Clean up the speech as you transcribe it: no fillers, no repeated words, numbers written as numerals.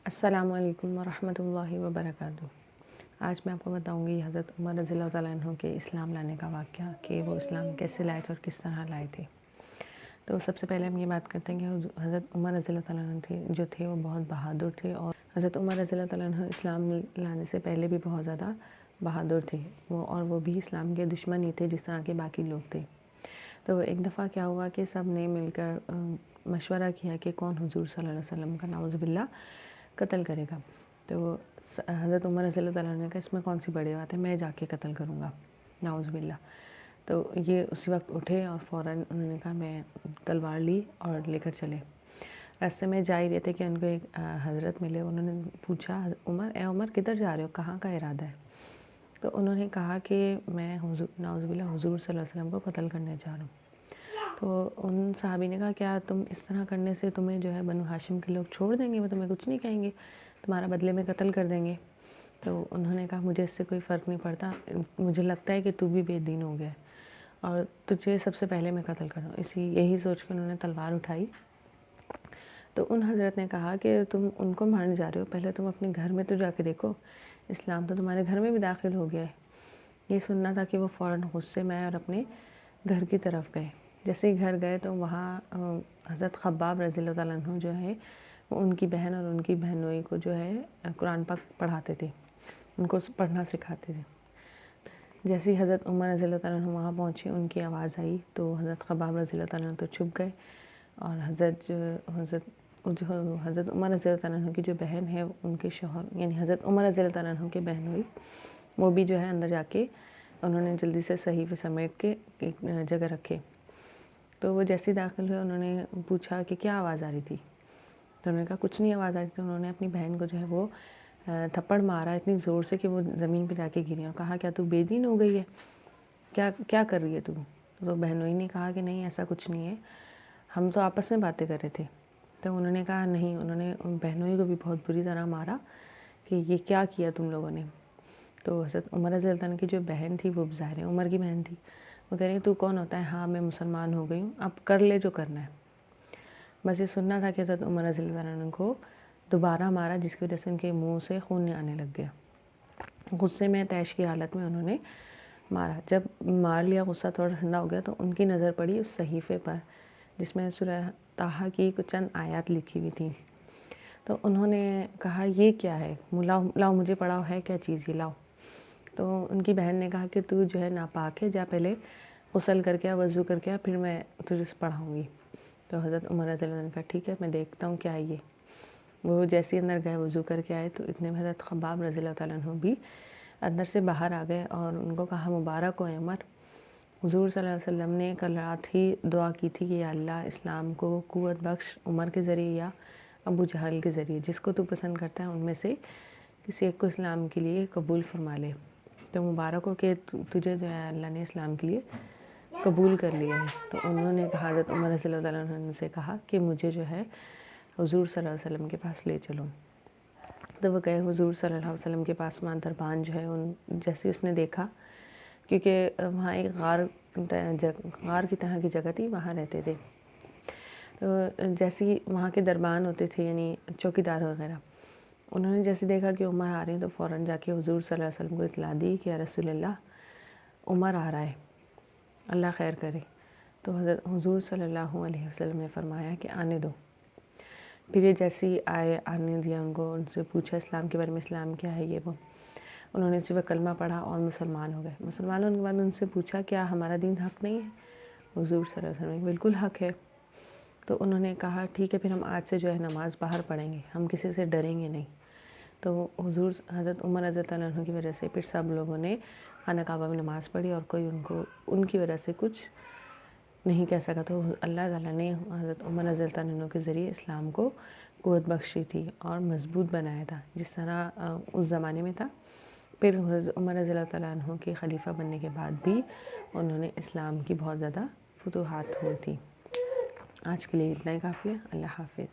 السلام علیکم ورحمۃ اللہ وبرکاتہ۔ آج میں آپ کو بتاؤں گی حضرت عمر رضی اللہ تعالیٰ عنہ کے اسلام لانے کا واقعہ کہ وہ اسلام کیسے لائے تھے اور کس طرح لائے تھے۔ تو سب سے پہلے ہم یہ بات کرتے ہیں کہ حضرت عمر رضی اللہ تعالیٰ عنہ تھے وہ بہت بہادر تھے، اور حضرت عمر رضی اللہ تعالیٰ عنہ اسلام لانے سے پہلے بھی بہت زیادہ بہادر تھے وہ بھی اسلام کے دشمن ہی تھے جس طرح کے باقی لوگ تھے۔ تو ایک دفعہ کیا ہوا کہ سب نے مل کر مشورہ کیا کہ کون حضور صلی اللہ علیہ وسلم کا نعوذ باللہ قتل کرے گا۔ تو حضرت عمر رضی اللہ تعالیٰ عنہ نے کہا اس میں کون سی بڑی بات ہے، میں جا کے قتل کروں گا، نعوذ باللہ۔ تو یہ اسی وقت اٹھے اور فوراً انہوں نے کہا میں تلوار لی اور لے کر چلے۔ راستے میں جا ہی رہے تھے کہ ان کو ایک حضرت ملے، انہوں نے پوچھا اے عمر کدھر جا رہے ہو، کہاں کا ارادہ ہے؟ تو انہوں نے کہا کہ میں نعوذ باللہ حضور صلی اللہ علیہ وسلم کو قتل کرنے جا رہا ہوں۔ تو ان صحابی نے کہا کیا تم اس طرح کرنے سے تمہیں جو ہے بنو ہاشم کے لوگ چھوڑ دیں گے، وہ تمہیں کچھ نہیں کہیں گے، تمہارا بدلے میں قتل کر دیں گے؟ تو انہوں نے کہا مجھے اس سے کوئی فرق نہیں پڑتا، مجھے لگتا ہے کہ تو بھی بے دین ہو گیا ہے اور تجھے سب سے پہلے میں قتل کروں۔ یہی سوچ کے انہوں نے تلوار اٹھائی۔ تو ان حضرت نے کہا کہ تم ان کو مارنے جا رہے ہو، پہلے تم اپنے گھر میں تو جا کے دیکھو، اسلام تو تمہارے گھر میں بھی داخل ہو گیا ہے۔ یہ سننا تھا کہ وہ فوراً غصے میں اور اپنے گھر کی طرف گئے۔ جیسے ہی گھر گئے تو وہاں حضرت خباب رضی اللہ تعالیٰ عنہ جو ہے وہ ان کی بہن اور ان کی بہنوئی کو جو ہے قرآن پاک پڑھاتے تھے، ان کو پڑھنا سکھاتے تھے۔ جیسے ہی حضرت عمر رضی اللہ تعالیٰ عنہ وہاں پہنچے، ان کی آواز آئی تو حضرت خباب رضی اللہ تعالیٰ عنہ تو چھپ گئے، اور حضرت عمر رضی اللہ تعالیٰ عنہ کی جو بہن ہے ان کے شوہر یعنی حضرت عمر رضی اللہ تعالیٰ عنہ کے بہن ہوئی، وہ بھی جو ہے اندر جا کے انہوں نے جلدی سے صحیفے سمیٹ کے ایک جگہ رکھے۔ تو وہ جیسے داخل ہوئے انہوں نے پوچھا کہ کیا آواز آ رہی تھی؟ تو انہوں نے کہا کچھ نہیں آواز آ رہی تھی۔ انہوں نے اپنی بہن کو جو ہے وہ تھپڑ مارا اتنی زور سے کہ وہ زمین پہ جا کے گری، اور کہا کیا تو بے دین ہو گئی ہے، کیا کر رہی ہے تو بہنوئی نے کہا کہ نہیں ایسا کچھ نہیں ہے، ہم تو آپس میں باتیں کر رہے تھے۔ تو انہوں نے کہا نہیں، انہوں نے بہنوئی کو بھی بہت بری طرح مارا کہ یہ کیا کیا تم لوگوں نے؟ تو حضرت عمر رضی اللہ عنہ کی جو بہن تھی وہ ظاہر عمر کی بہن تھی، وہ کہہ رہی تو کون ہوتا ہے؟ ہاں میں مسلمان ہو گئی ہوں، اب کر لے جو کرنا ہے۔ بس یہ سننا تھا کہ حضرت عمر رضی اللہ عنہ کو دوبارہ مارا، جس کی وجہ سے ان کے منہ سے خون آنے لگ گیا۔ غصے میں طیش کی حالت میں انہوں نے مارا۔ جب مار لیا، غصہ تھوڑا ٹھنڈا ہو گیا تو ان کی نظر پڑی اس صحیفے پر جس میں سورہ طٰہٰ کی کچھ چند آیات لکھی ہوئی تھیں۔ تو انہوں نے کہا یہ کیا ہے، لاؤ مجھے پڑھاؤ، ہے کیا چیز یہ، لاؤ۔ تو ان کی بہن نے کہا کہ تو جو ہے ناپاک ہے، جا پہلے غسل کر کے وضو کر کے پھر میں تجھے پڑھاؤں گی۔ تو حضرت عمر رضی اللہ عنہ نے کہا ٹھیک ہے میں دیکھتا ہوں کیا ہے یہ۔ وہ جیسے ہی اندر گئے وضو کر کے آئے تو اتنے میں حضرت خباب رضی اللہ تعالیٰ عنہ بھی اندر سے باہر آ گئے، اور ان کو کہا مبارک ہو عمر، حضور صلی اللہ علیہ وسلم نے کل رات ہی دعا کی تھی کہ یا اللہ اسلام کو قوت بخش عمر کے ذریعے یا ابو جہل کے ذریعے، جس کو تو پسند کرتا ہے ان میں سے کسی ایک کو اسلام کے لیے قبول فرما لے۔ تو مبارک ہو کہ تجھے جو ہے اللہ نے اسلام کے لیے قبول کر لیا ہے۔ تو انہوں نے کہا، حضرت عمر رضی اللہ تعالیٰ عنہ سے کہا کہ مجھے جو ہے حضور صلی اللہ علیہ وسلم کے پاس لے چلو۔ تو وہ گئے حضور صلی اللہ علیہ وسلم کے پاس۔ دربان جو ہے جیسے اس نے دیکھا، کیونکہ وہاں ایک غار کی طرح کی جگہ تھی، وہاں رہتے تھے۔ تو جیسے ہی وہاں کے دربان ہوتے تھے یعنی چوکیدار وغیرہ، انہوں نے جیسے دیکھا کہ عمر آ رہے ہیں تو فوراً جا کے حضور صلی اللہ علیہ وسلم کو اطلاع دی کہ یا رسول اللہ عمر آ رہا ہے، اللہ خیر کرے۔ تو حضور صلی اللہ علیہ وسلم نے فرمایا کہ آنے دو۔ پھر یہ جیسے ہی آنے دیا ان کو، ان سے پوچھا اسلام کے بارے میں، اسلام کیا ہے یہ وہ، انہوں نے صرف کلمہ پڑھا اور مسلمان ہو گئے۔ مسلمان ہونے کے بعد ان سے پوچھا کیا ہمارا دین حق نہیں ہے؟ حضور صلی اللہ علیہ وسلم بالکل حق ہے۔ تو انہوں نے کہا ٹھیک ہے پھر ہم آج سے جو ہے نماز باہر پڑھیں گے، ہم کسی سے ڈریں گے نہیں۔ تو حضرت عمر رضی اللہ عنہ کی وجہ سے پھر سب لوگوں نے خانہ کعبہ میں نماز پڑھی، اور کوئی ان کی وجہ سے کچھ نہیں کہہ سکا۔ تو اللہ تعالیٰ نے حضرت عمر رضی اللہ عنہ کے ذریعے اسلام کو قوت بخشی تھی اور مضبوط بنایا تھا، جس طرح اس زمانے میں تھا۔ پھر حضرت عمر رضی اللہ تعالیٰ عنہ کے خلیفہ بننے کے بعد بھی انہوں نے اسلام کی بہت زیادہ فتوحات ہوئی تھی۔ آج کے لیے اتنا ہی کافی ہے۔ اللہ حافظ۔